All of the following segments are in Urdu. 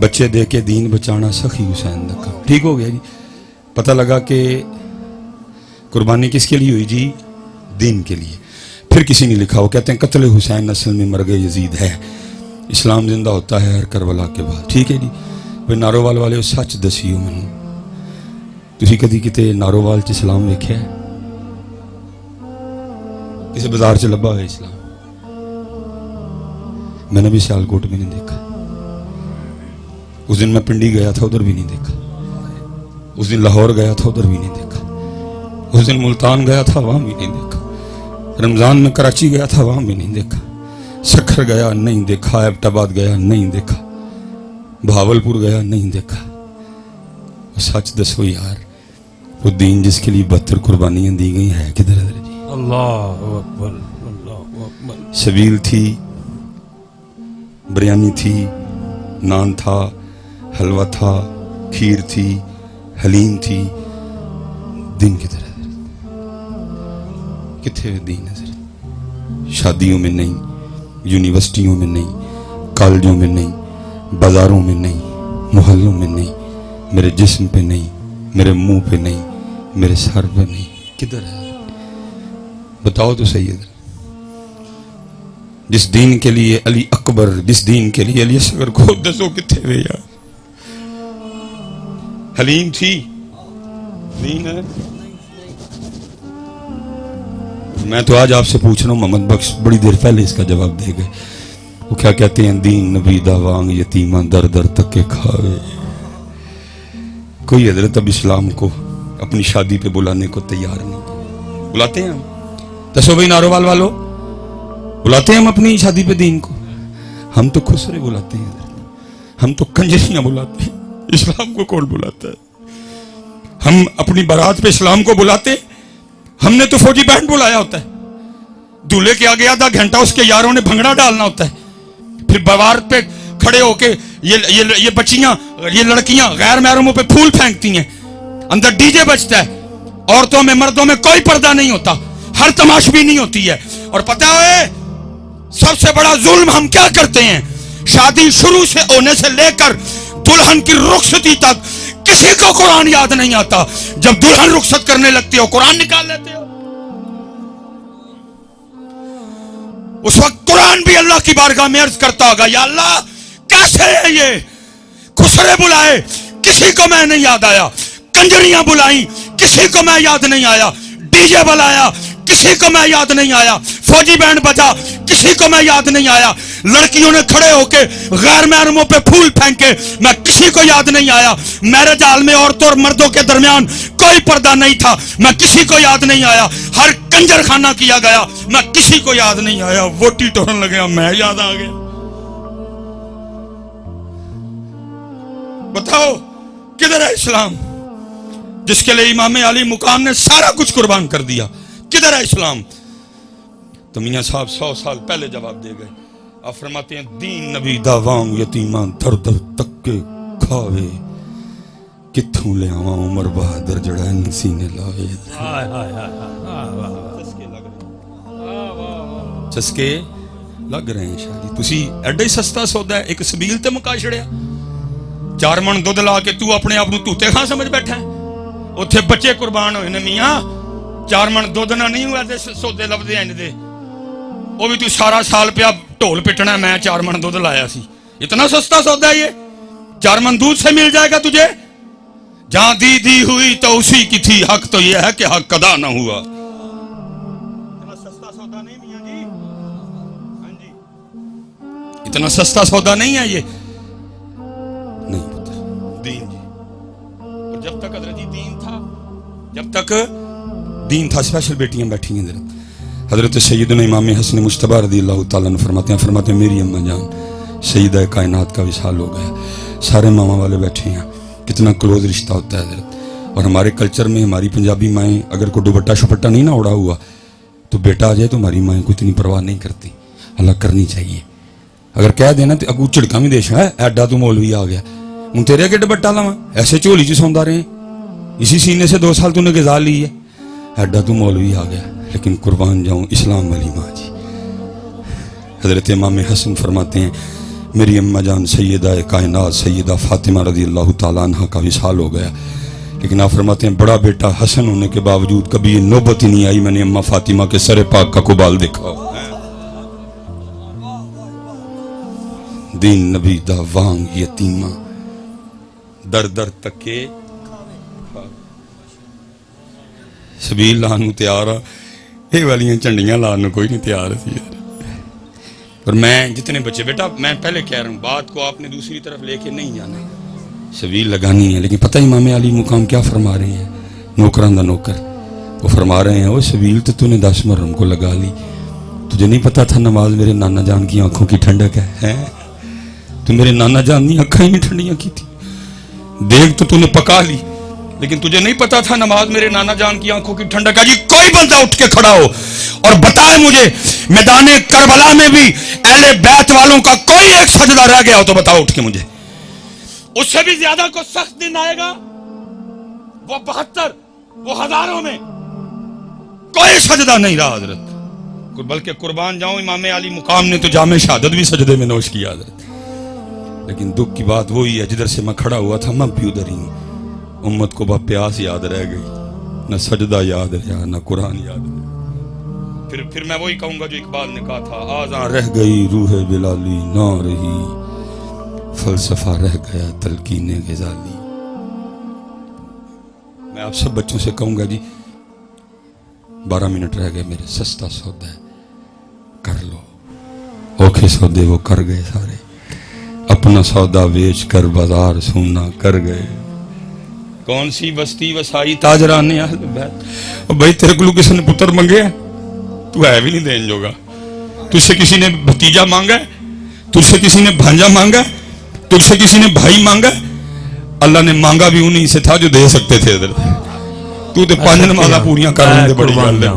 بچے دے کے دین بچانا سخی حسین دا کام. ٹھیک ہو گیا جی. پتہ لگا کہ قربانی کس کے لیے ہوئی جی؟ دین کے لیے. پھر کسی نے لکھا، وہ کہتے ہیں قتل حسین اصل میں مرگ یزید ہے، اسلام زندہ ہوتا ہے ہر کربلا کے بعد. ٹھیک ہے جی. پھر نارووال والے سچ دسیو مینوں، تسی کدی کتے نارووال چ اسلام ویکھیا ہے؟ کسی بازار چ لبا ہوئے اسلام؟ میں نے بھی سیالکوٹ میں نہیں دیکھا. اس دن میں پنڈی گیا تھا، ادھر بھی نہیں دیکھا. اس دن لاہور گیا تھا، ادھر بھی نہیں دیکھا. اس دن ملتان گیا تھا، وہاں بھی نہیں دیکھا. رمضان میں کراچی گیا تھا، وہاں بھی نہیں دیکھا. سکھر گیا نہیں دیکھا. ایبٹ آباد گیا نہیں دیکھا. بہاولپور گیا نہیں دیکھا. سچ دسو یار، وہ دین جس کے لیے 72 قربانیاں دی گئی ہے کدھر ہے جی؟ اللہ اکبر، اللہ اکبر. سبیل تھی، بریانی تھی، نان تھا، حلوہ تھا، کھیر تھی، حلیم تھی. دین کدھر ہے؟ کتنے دین ہے؟ شادیوں میں نہیں، یونیورسٹیوں میں نہیں، کالجوں میں نہیں، بازاروں میں نہیں، محلوں میں نہیں، میرے جسم پہ نہیں، میرے منہ پہ نہیں، میرے سر پہ نہیں. کدھر ہے؟ بتاؤ تو صحیح ہے. جس دین کے لیے علی اکبر، جس دین کے لیے علی اصغر کو دسو کتنے ہوئے یار. حلیم تھی، دین ہے. میں تو آج آپ سے پوچھ رہا ہوں، محمد بخش بڑی دیر پہلے اس کا جواب دے گئے. وہ کیا کہتے ہیں؟ دین نبی دا وانگ یتیمہ در در تک کے کھاوے. کوئی حضرت اب اسلام کو اپنی شادی پہ بلانے کو تیار نہیں. بلاتے ہیں ہم؟ دسو بھائی نارووال والو، بلاتے ہیں ہم اپنی شادی پہ دین کو؟ ہم تو خسرے بلاتے ہیں، ہم تو کنجریاں بلاتے ہیں. اسلام کو کون بلاتا ہے؟ ہم اپنی بارات پہ اسلام کو بلاتے. ہم نے تو فوجی بینڈ بلایا ہوتا ہے. دولہے کے آگے آدھا گھنٹہ اس کے یاروں نے بھنگڑا ڈالنا ہوتا ہے. پھر بوار پہ کھڑے ہو کے یہ بچیاں، یہ لڑکیاں غیر محرموں پہ پھول پھینکتی ہیں. اندر ڈی جے بجتا ہے. عورتوں میں مردوں میں کوئی پردہ نہیں ہوتا. ہر تماشبی نہیں ہوتی ہے. اور پتہ ہے سب سے بڑا ظلم ہم کیا کرتے ہیں؟ شادی شروع سے ہونے سے لے کر دلہن کی رخصتی تک کسی کو قرآن یاد نہیں آتا. جب دلہن رخصت کرنے لگتی ہو قرآن نکال لیتے ہو. اس وقت قرآن بھی اللہ کی بارگاہ میں عرض کرتا ہوگا، یا اللہ کیسے ہے یہ؟ خسرے بلائے، کسی کو میں نہیں یاد آیا. کنجریاں بلائیں، کسی کو میں یاد نہیں آیا. ڈی جے بلایا، کسی کو میں یاد نہیں آیا. فوجی بینڈ بجا، کسی کو میں یاد نہیں آیا. لڑکیوں نے کھڑے ہو کے غیر محرموں پہ پھول پھینکے، میں کسی کو یاد نہیں آیا. میرج ہال میں عورتوں اور مردوں کے درمیان کوئی پردہ نہیں تھا، میں کسی کو یاد نہیں آیا. ہر کنجر خانہ کیا گیا، میں کسی کو یاد نہیں آیا. ووٹی ٹورن لگیا، میں یاد آ گیا. بتاؤ کدھر ہے اسلام جس کے لیے امام علی مقام نے سارا کچھ قربان کر دیا؟ کدھر ہے اسلام؟ تو میاں صاحب 100 سال پہلے جواب دے گئے. آپ فرماتے ہیں دین نبی دا وانگ یتیماں در در تک کے کھاوے. کتھوں لے آواں عمر بہادر جڑا سینے لاوے. چسکے لگ رہے ہیں شاید. تسی ایڈا ہی سستا سودا ہے ایک سبیل تے مکا چھڑیا. 4 من دودھ لا کے تو اپنے آپ نو توتے خاں سمجھ بیٹھا ہے. اتھے بچے قربان ہوئے نے میاں. 4 من دودھ نہ نہیں ہوا دے سودے لبدے ہیں دے. وہ بھی تو سارا سال پہ اب ڈھول پٹنا ہے. میں 4 من دودھ لایا سی. اتنا سستا سودا ہے یہ؟ 4 من دودھ سے مل جائے گا تجھے. جہاں دی ہوئی تو اسی کی تھی. حق تو یہ ہے کہ حق ادا نہ ہوا. اتنا سستا سودا نہیں میاں جی. ہاں جی اتنا سستا سودا نہیں ہے یہ. نہیں پتہ دین جی. اور جب تک حضرت دین تھا، جب تک دین تھا. اسپیشل بیٹیاں بیٹھی ہیں حضرت سیدنا امام حسن مجتبی رضی اللہ تعالیٰ عنہ فرماتے ہیں میری اماں جان سیدہ کائنات کا وصال ہو گیا. سارے ماما والے بیٹھے ہیں. کتنا کلوز رشتہ ہوتا ہے حضرت. اور ہمارے کلچر میں ہماری پنجابی مائیں اگر کوئی دوپٹہ شپٹہ نہیں نہ اڑا ہوا تو بیٹا آ جائے تو ہماری مائیں کو اتنی پرواہ نہیں کرتی. اللہ کرنی چاہیے. اگر کہہ دینا تو اگو چڑکا بھی دیش ہے ایڈا تو مولوی آ گیا ہوں تیرے اگے دوپٹہ لاواں ایسے جھولی چ سوندا رہے اسی سینے سے 2 سال تو نے غذا لی ہے. ایڈا تو مولوی آ گیا. لیکن قربان جاؤں اسلام والی ماں جی. حضرت امام حسن فرماتے ہیں میری اماں جان سیدہ کائنات سیدہ فاطمہ رضی اللہ تعالیٰ عنہ کا وصال ہو گیا، لیکن آپ فرماتے ہیں بڑا بیٹا حسن ہونے کے باوجود کبھی یہ نوبت ہی نہیں آئی میں نے اماں فاطمہ کے سر پاک کا قبال دیکھا ہو۔ دین نبی دا وانگ یتیمہ در در تکے سبیل لانو تیار آ، یہ والیاں چنڈیاں لانو کوئی نہیں تیار تھی یار۔ اور میں جتنے بچے، بیٹا میں پہلے کہہ رہا ہوں بات کو آپ نے دوسری طرف لے کے نہیں جانا، سبیل لگانی ہے، لیکن پتہ امام علی مقام کیا فرما رہے ہیں، نوکران دا نوکر وہ فرما رہے ہیں وہ سبیل تو نے 10 محرم کو لگا لی، تجھے نہیں پتا تھا نماز میرے نانا جان کی آنکھوں کی ٹھنڈک ہے، تو میرے نانا جان کی آنکھیں ہی ٹھنڈیاں کی تھی، دیکھ تو نے پکا لی، لیکن تجھے نہیں پتا تھا نماز میرے نانا جان کی آنکھوں کی ٹھنڈک ہے۔ جی کوئی بندہ اٹھ کے کھڑا ہو اور بتائے مجھے میدان کربلا میں بھی اہل بیت والوں کا کوئی ایک سجدہ رہ گیا ہو تو بتاؤ اٹھ کے مجھے، اس سے بھی زیادہ کو سخت دن آئے گا، وہ 72 وہ ہزاروں میں کوئی سجدہ نہیں رہا حضرت، بلکہ قربان جاؤں امام علی مقام نے تو جامع شہادت بھی سجدے میں نوش کیا حضرت، لیکن دکھ کی بات وہی ہے جدھر سے میں کھڑا ہوا تھا میں بھی ادھر ہی ہوں، امت کو بس پیاس یاد رہ گئی، نہ سجدہ یاد رہا نہ قرآن یاد رہا۔ پھر میں وہی کہوں گا جو اقبال نے کہا تھا، آزاں رہ گئی روح بلالی نہ رہی، فلسفہ رہ گیا تلقین غزالی۔ میں آپ سب بچوں سے کہوں گا جی 12 منٹ رہ گئے میرے، سستا سودا ہے کر لو، اوکھے سودے وہ کر گئے سارے، اپنا سودا بیچ کر بازار سونا کر گئے، کون سی بستی وسائی تاجران اہل بیت، بھائی تیرے کو کسی نے پتر منگے ہیں تو ہے بھی نہیں دین جوگا، تجھ سے کسی نے بھتیجا مانگا ہے، تجھ سے کسی نے بھانجا مانگا ہے، تجھ سے کسی نے بھائی مانگا ہے، اللہ نے مانگا بھی انہی سے تھا جو دے سکتے تھے حضرت، تو تے 5 نمازاں پوریاں کر لیں تے بڑی گل ہے،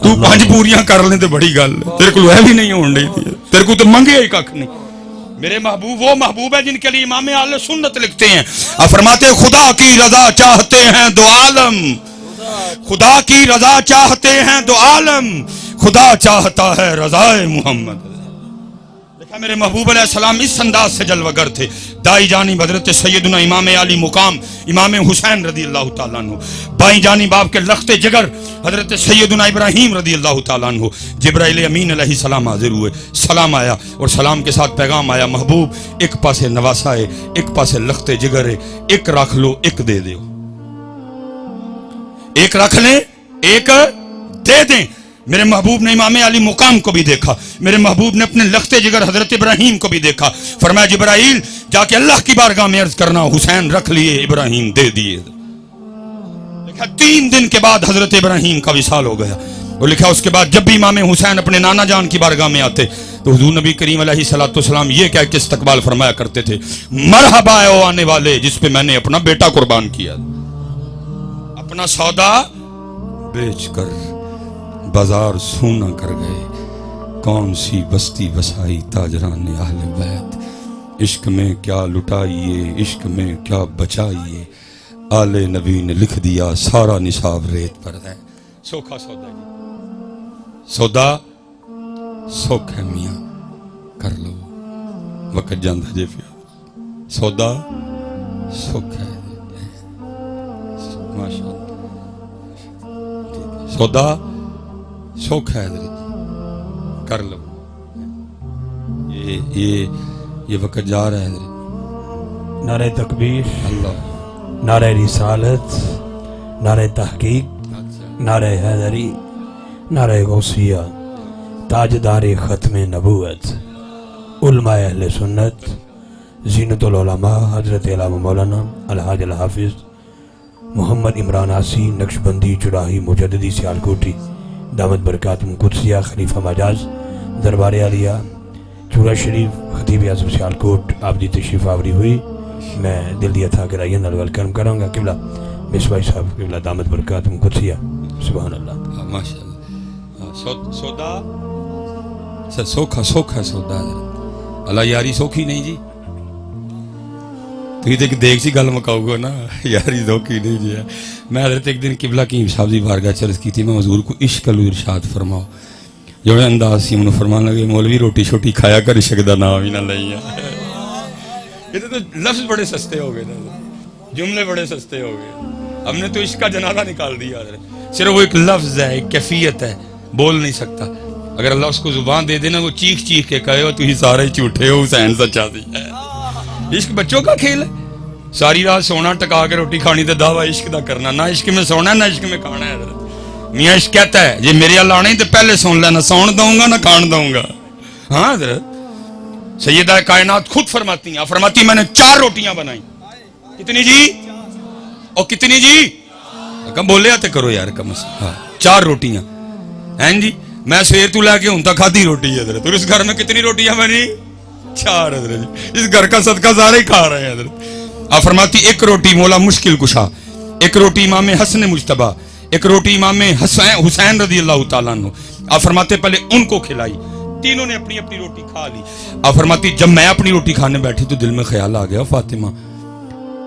تو 5 پوریاں کر لیں تے بڑی گل ہے، تیرے کو ہے بھی نہیں ہون رہی تھی، تیرے کو تو منگے ہی ککھ نہیں۔ میرے محبوب وہ محبوب ہے جن کے لیے امام اہل سنت لکھتے ہیں، آپ فرماتے ہیں خدا کی رضا چاہتے ہیں دو عالم، خدا کی رضا چاہتے ہیں دو عالم، خدا چاہتا ہے رضائے محمد۔ دیکھا میرے محبوب علیہ السلام اس انداز سے جلوہ گر تھے، دائی جانب حضرت سیدنا امام علی مقام امام حسین رضی اللہ تعالیٰ عنہ، بائیں جانب آپ کے لخت جگر حضرت سیدنا ابراہیم رضی اللہ تعالیٰ عنہ، جبرائیل امین علیہ السلام حاضر ہوئے، سلام آیا اور سلام کے ساتھ پیغام آیا، محبوب ایک پاسے نواسا ہے، ایک پاسے لخت جگر ہے، ایک رکھ لو ایک دے دیو، ایک رکھ لیں ایک دے دیں۔ میرے محبوب نے امام علی مقام کو بھی دیکھا، میرے محبوب نے اپنے لخت جگر حضرت ابراہیم کو بھی دیکھا، فرمایا جبرائیل جا کے اللہ کی بارگاہ میں عرض کرنا حسین رکھ لیے ابراہیم دے دیے۔ لکھا 3 دن کے بعد حضرت ابراہیم کا وصال ہو گیا، اور لکھا اس کے بعد جب بھی امام حسین اپنے نانا جان کی بارگاہ میں آتے تو حضور نبی کریم علیہ السلام یہ کہہ کے استقبال فرمایا کرتے تھے، مرحبا اے آنے والے جس پہ میں نے اپنا بیٹا قربان کیا، اپنا سودا بیچ کر بازار سونا کر گئے، کون سی بستی بسائی تاجران اہل بیت، عشق میں کیا لٹائیے عشق میں کیا بچائیے، آل نبی نے لکھ دیا سارا نصاب ریت پر ہے۔ سوکھا سودا جی، سودا سوکھ ہے میاں کر لو، وقت جاندہ جے پیا، سودا سوکھ ہے ماشاءاللہ، سودا سوکھ ہے حضرت کر لو، یہ وقت جا رہا ہے حضرت۔ نعرہ تکبیر، اللہ، نعرہ رسالت، نعرہ تحقیق، نعرہ حیدری، نعرہ غوثیہ، تاجدار ختم نبوت، علماء اہل سنت، زینت العلماء حضرت علامہ مولانا الحاج الحافظ محمد عمران آسی نقشبندی چراہی مجددی سیالکوٹی دامت برکاتہم قدسیہ خلیفہ مجاز دربار عالیہ چورا شریف خطیب اعظم سیالکوٹ آپ دی تشریف آوری ہوئی، میں دل دیا تھا کہ رائین ویلکم کروں گا قبلہ مصباح صاحب قبلہ دامت برکاتہم قدسیہ، سبحان اللہ ماشاءاللہ۔ سودا سوکھا سوکھا سودا اللہ یاری سوکھی نہیں جی، تو یہ دیکھ سی گل مکاؤ گا نا، یاری سوکھی نہیں جی۔ میں حضرت ایک دن قبلہ کی صاحب دی بارگاہ چرز کی تھی، میں حضور کو عشق لو ارشاد فرماؤ، جو انداز سی انہوں فرمان لگے مولوی روٹی شوٹی کھایا کر عشق دا نام ہی نہ لئی ہے. یہ تو لفظ بڑے سستے ہو گئے نا, جملے بڑے سستے ہو گئے. ہم نے تو عشق کا جنازہ نکال دیا. صرف وہ ایک لفظ ہے, ایک کیفیت ہے, بول نہیں سکتا. اگر اللہ اس کو زبان دے دینا وہ چیخ چیخ کے کہے ہو تو ہی سارے جھوٹے ہو, حسین سچا سی ہے. عشق بچوں کا کھیل ہے. ساری رات سونا ٹکا کے روٹی کھانی تے دعویٰ عشق دا کرنا. نہ عشق میں سونا ہے نہ عشق میں کھانا ہے. میاں عشق کہتا ہے جی میرے اللہ آنے تو پہلے سن لینا, سون دوں گا نہ کھان دوں گا. ہاں حضرت سیدہ کائنات خود فرماتی ہیں, فرماتی میں نے 4 روٹیاں بنائی. کتنی جی؟ اور کتنی جی؟ کم بولے آتے کرو یار کم سے. ہاں 4 روٹیاں ہیں جی. میں سویر تو لے کے ہوں تک کھادی روٹی ہے حضرت. اور اس گھر میں کتنی روٹیاں بنی؟ 4 حضرت. اس گھر کا صدقہ سارے ہی کھا رہے ہیں حضرت. آپ فرماتی 1 روٹی مولا مشکل کشا, 1 روٹی امام حسن مجتبیٰ, 1 روٹی امام حسین رضی اللہ تعالیٰ عنہ. آپ فرماتے پہلے ان کو کھلائی. تینوں نے اپنی اپنی روٹی کھا لی. آپ فرماتی جب میں اپنی روٹی کھانے بیٹھی تو دل میں خیال آ گیا فاطمہ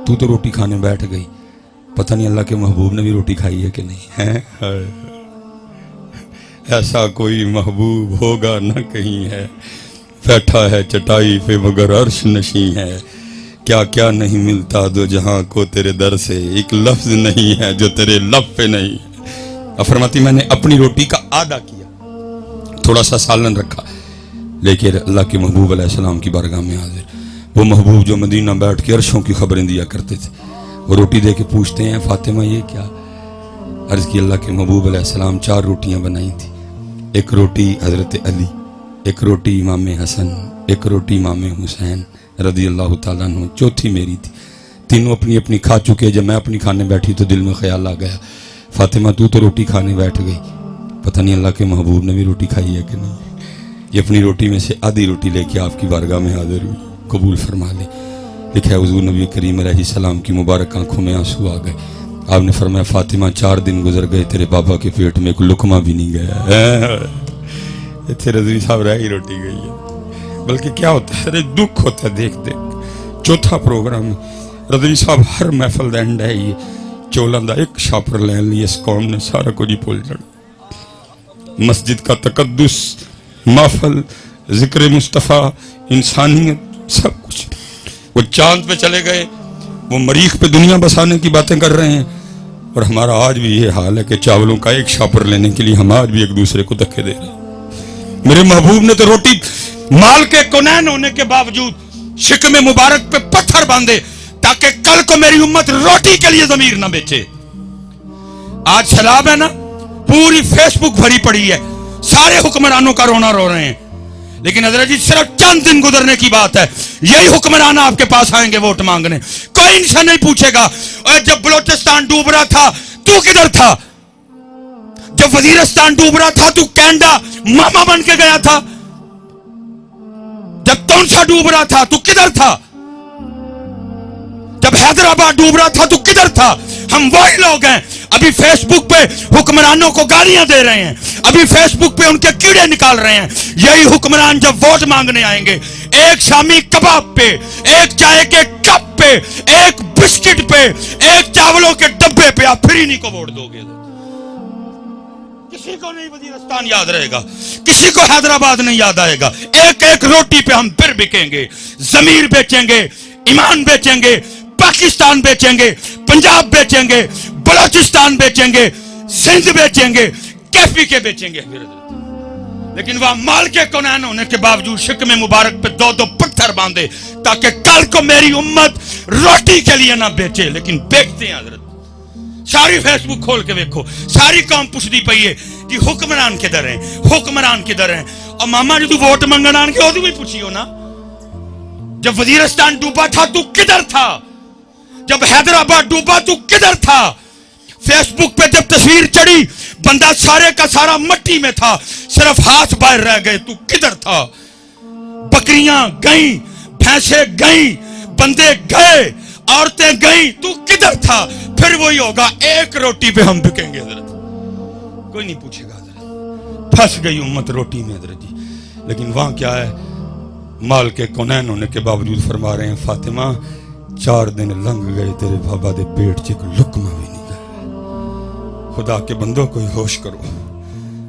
تو روٹی کھانے بیٹھ گئی, پتہ نہیں اللہ کے محبوب نے بھی روٹی کھائی ہے کہ نہیں ہے. ایسا کوئی محبوب ہوگا نہ کہیں ہے, بیٹھا ہے چٹائی پہ مگر عرش نشیں ہے. کیا کیا نہیں ملتا دو جہاں کو تیرے در سے, ایک لفظ نہیں ہے جو تیرے لب پہ نہیں. فرماتی میں نے اپنی روٹی کا آدھا کیا, تھوڑا سا سالن رکھا, لیکن اللہ کے محبوب علیہ السلام کی بارگاہ میں حاضر. وہ محبوب جو مدینہ بیٹھ کے عرشوں کی خبریں دیا کرتے تھے, وہ روٹی دے کے پوچھتے ہیں فاطمہ یہ کیا؟ عرض کی اللہ کے محبوب علیہ السلام 4 روٹیاں بنائی تھی. 1 روٹی حضرت علی, 1 روٹی امام حسن, 1 روٹی امام حسین رضی اللہ تعالیٰ عنہ, 4تھی میری تھی. تینوں اپنی اپنی کھا چکے. جب میں اپنی کھانے بیٹھی تو دل میں خیال آ گیا فاطمہ تو روٹی کھانے بیٹھ گئی, پتہ نہیں اللہ کے محبوب نے بھی روٹی کھائی ہے کہ نہیں. یہ اپنی روٹی میں سے آدھی روٹی لے کے آپ کی بارگاہ میں حاضر ہوئی, قبول فرما لے. لکھا ہے حضور نبی کریم علیہ السلام کی مبارک آنکھوں میں آنسو آ گئے. آپ نے فرمایا فاطمہ 4 دن گزر گئے تیرے بابا کے پیٹ میں کوئی لقمہ بھی نہیں گیا. اتنے رضوی صاحب رہ ہی روٹی گئی ہے. بلکہ کیا ہوتا ہے دکھ ہوتا ہے دیکھ دیکھ. 4تھا پروگرام رضوی صاحب ہر محفل دا اینڈ ہے یہ چولاں دا ایک شاپر لین لی اس قوم نے سارا کچھ ہی بھول جانا. مسجد کا تقدس, محفل, ذکر مصطفیٰ, انسانیت, سب کچھ. وہ چاند پہ چلے گئے, وہ مریخ پہ دنیا بسانے کی باتیں کر رہے ہیں, اور ہمارا آج بھی یہ حال ہے کہ چاولوں کا ایک شاپر لینے کے لیے ہم آج بھی ایک دوسرے کو دھکے دے رہے ہیں. میرے محبوب نے تو روٹی مال کے کونین ہونے کے باوجود شکم مبارک پہ پتھر باندھے تاکہ کل کو میری امت روٹی کے لیے ضمیر نہ بیچے. آج سیلاب ہے نا, پوری فیس بک بھری پڑی ہے, سارے حکمرانوں کا رونا رو رہے ہیں. لیکن حضرت جی صرف چند دن گزرنے کی بات ہے, یہی حکمران آپ کے پاس آئیں گے ووٹ مانگنے. کوئی ان سے نہیں پوچھے گا جب بلوچستان ڈوب رہا تھا تو کدھر تھا, جب وزیرستان ڈوب رہا تھا تو کینیڈا ماما بن کے گیا تھا, جب تونسا ڈوب رہا تھا تو کدھر تھا, جب حیدرآباد ڈوب رہا تھا تو کدھر تھا. ہم وہی لوگ ہیں ابھی فیس بک پہ حکمرانوں کو گالیاں دے رہے ہیں, ابھی فیس بک پہ ان کے کیڑے نکال رہے ہیں. یہی حکمران جب ووٹ مانگنے آئیں گے, ایک شامی کباب پہ, ایک چائے کے کپ پہ, ایک بسکٹ پہ, ایک چاولوں کے ڈبے پہ آپ پھر انہی کو ووٹ دو گے. کسی کو نہیں وزیرستان یاد رہے گا, کسی کو حیدرآباد نہیں یاد آئے گا. ایک ایک روٹی پہ ہم پھر بکیں گے, ضمیر بیچیں گے, ایمان بیچیں گے, پاکستان بیچیں گے, پنجاب بیچیں گے, بلوچستان بیچیں گے, سندھ بیچیں گے, کیفی کے بیچیں گے. لیکن وہ مال کے کونین ہونے کے باوجود شکم مبارک پہ 2 پتھر باندھے تاکہ کل کو میری امت روٹی کے لیے نہ بیچے. لیکن بیچتے ہیں حضرت. ساری فیس بک کھول کے دیکھو, ساری قوم پوچھتی پئی ہے کہ حکمران کدھر ہیں, حکمران کدھر ہیں. اور ماما جو ووٹ منگن آن کے وہ بھی پوچھیو نا, جب وزیرستان ڈوبا تھا تو کدھر تھا, جب حیدرآباد ڈوبا تو کدھر تھا. فیس بک پہ جب تصویر چڑھی بندہ سارے کا سارا مٹی میں تھا, صرف ہاتھ باہر رہ گئے, تو کدھر تھا. بکریاں گئیں, بھینسیں گئیں, بندے گئے, عورتیں گئیں, تو کدھر تھا. پھر وہی ہوگا, ایک روٹی پہ ہم بکیں گے حضرت. کوئی نہیں پوچھے گا حضرت, پھنس گئی امت روٹی میں حضرت جی. لیکن وہاں کیا ہے, مال کے کونین ہونے کے باوجود فرما رہے ہیں فاطمہ 4 دن لنگ گئے تیرے بابا دے پیٹ چ کوئی لقمہ بھی نہیں گیا. خدا کے بندوں کو ہوش کرو,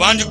5